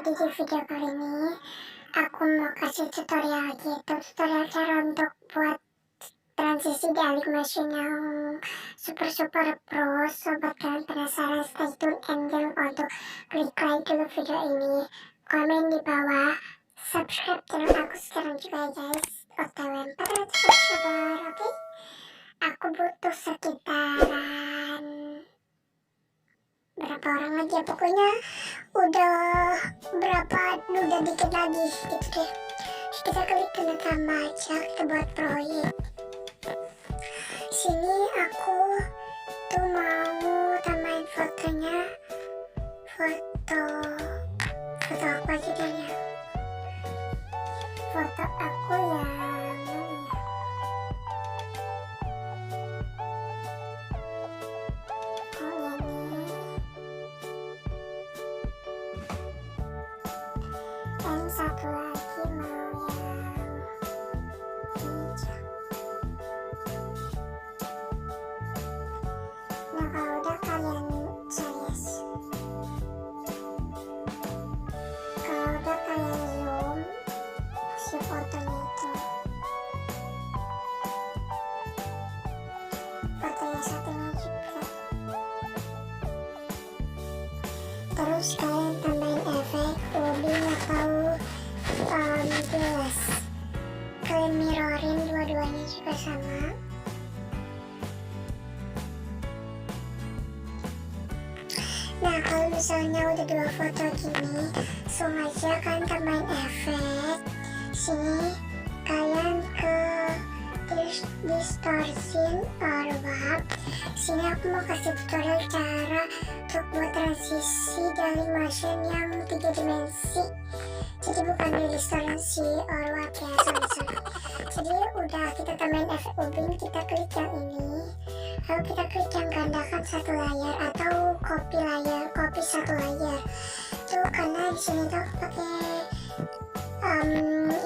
Jadi di video kali ini aku mau kasih tutorial tutorial cara untuk buat transisi di Alight Machine yang super pro. Sobat, kalian penasaran? Stay tune and jangan lupa untuk klik like dulu video ini, komen di bawah, subscribe channel aku sekarang juga guys. OTW 400 subscriber, oke? Aku butuh sekitaran berapa orang aja, pokoknya udah dikit lagi gitu deh. Kita klik tanda tambah aja, kita buat proyek. Sini aku tuh mau tambahin fotonya, foto aku aja deh ya, foto aku yang mana ya? Satu lagi mau yang hijau. Nah, kalau udah kalian zoom si fotonya itu, foto yang satunya juga. Terus kalian tambahin efek loading atau jelas, kalian mirrorin dua-duanya juga sama. Nah, kalau misalnya udah dua foto gini, sengaja kan tambahin efek. Sini kalian ke distortion or warp. Sini aku mau kasih tutorial cara untuk buat transisi dari motion yang 3 dimensi. Jadi bukan di distorsi or warp ya, sorry. Jadi udah kita tambahin efek ubin, kita klik yang ini, lalu kita klik yang gandakan satu layar atau copy satu layar. Itu karena di sini tuh pakai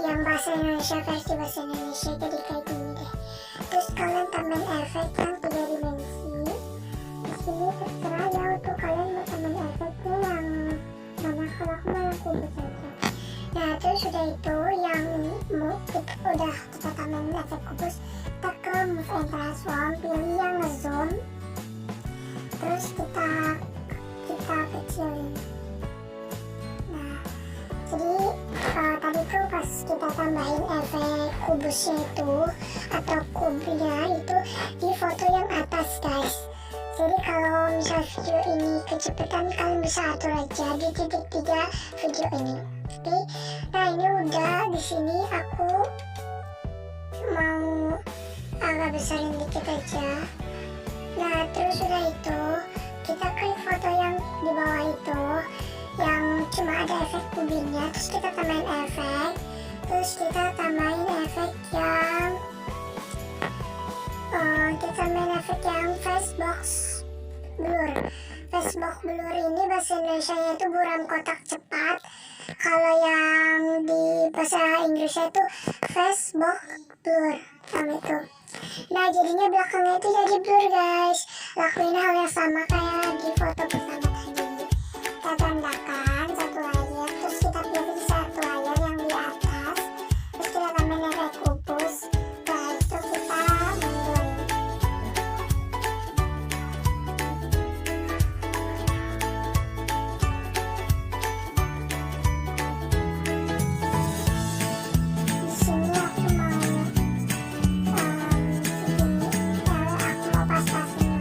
yang bahasa Indonesia, versi bahasa Indonesia, jadi kayak gini deh. Terus kalian tambahin efek yang 3 dimensi. Di sini terserah ya untuk kalian mau tambahin efeknya yang mana, kalau aku mau yang kubus aja. Nah, terus sudah itu yang udah kita tambahin efek kubus, kita ke move and transform, pilih yang ngezoom, terus kita kecilin. Nah, jadi tadi tuh pas kita tambahin efek kubusnya itu atau kubnya itu di foto yang atas guys. Jadi kalau misal video ini kecepatan, kalian bisa atur aja di titik 3 video ini. Oke. Nah, ini udah. Di sini aku mau agak besarin dikit aja. Nah, terus udah itu kita klik foto yang di bawah itu yang cuma ada efek kubinnya, terus kita tambahin efek, terus kita tambahin efek yang facebox blur ini bahasa Indonesia itu buram kotak cepat, kalau yang di bahasa Inggrisnya itu facebox blur itu. Nah, jadinya belakangnya itu jadi blur guys. Lakuin hal yang sama kayak di foto pertama tadi, kita tandakan satu layar, terus kita pilih satu layar yang di atas, terus kita tambahin efek kubus. Nah, itu kita mundur. Di sini aku mau pas-pasin.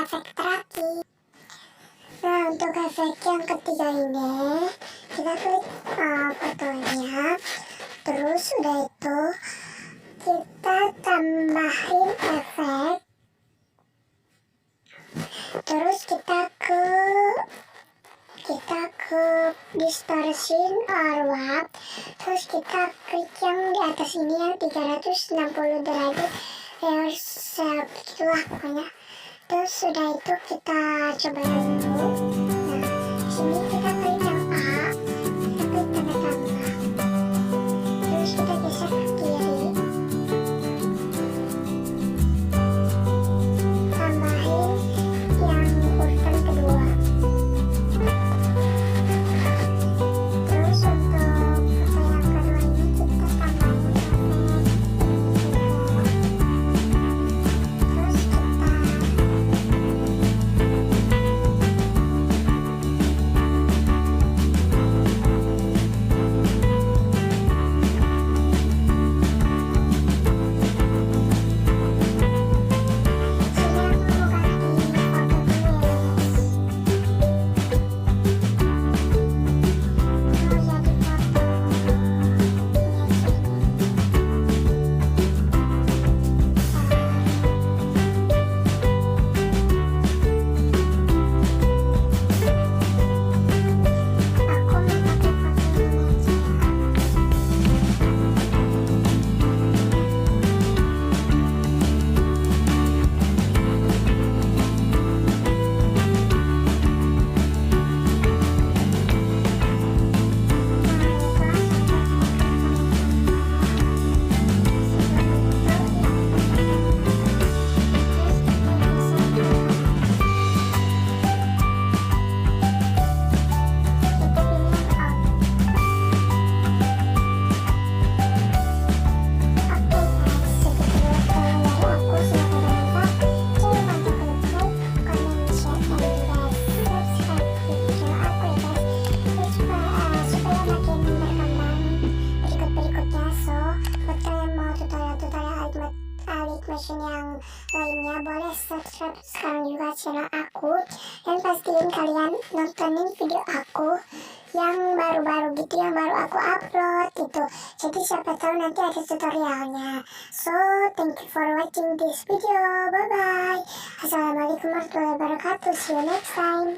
efek terakhir. Nah, untuk efek yang ketiga ini kita klik fotonya, terus udah itu kita tambahin efek, terus kita ke distortion or warp, terus kita klik yang di atas ini yang 360 derajat reverse, itulah pokoknya. Terus sudah itu kita coba dulu. Nah, di sini kita klik yang A, kita klik tanda tambah, terus kita geser ke kiri, tambahin yang urutan kedua. Terus untuk foto yang kedua ini kita tambahin terus kita yang lainnya boleh subscribe sekarang juga channel aku, dan pastiin kalian nontonin video aku yang baru-baru gitu, yang baru aku upload gitu. Jadi siapa tahu nanti ada tutorialnya. So thank you for watching this video. Bye bye. Assalamualaikum warahmatullahi wabarakatuh. See you next time.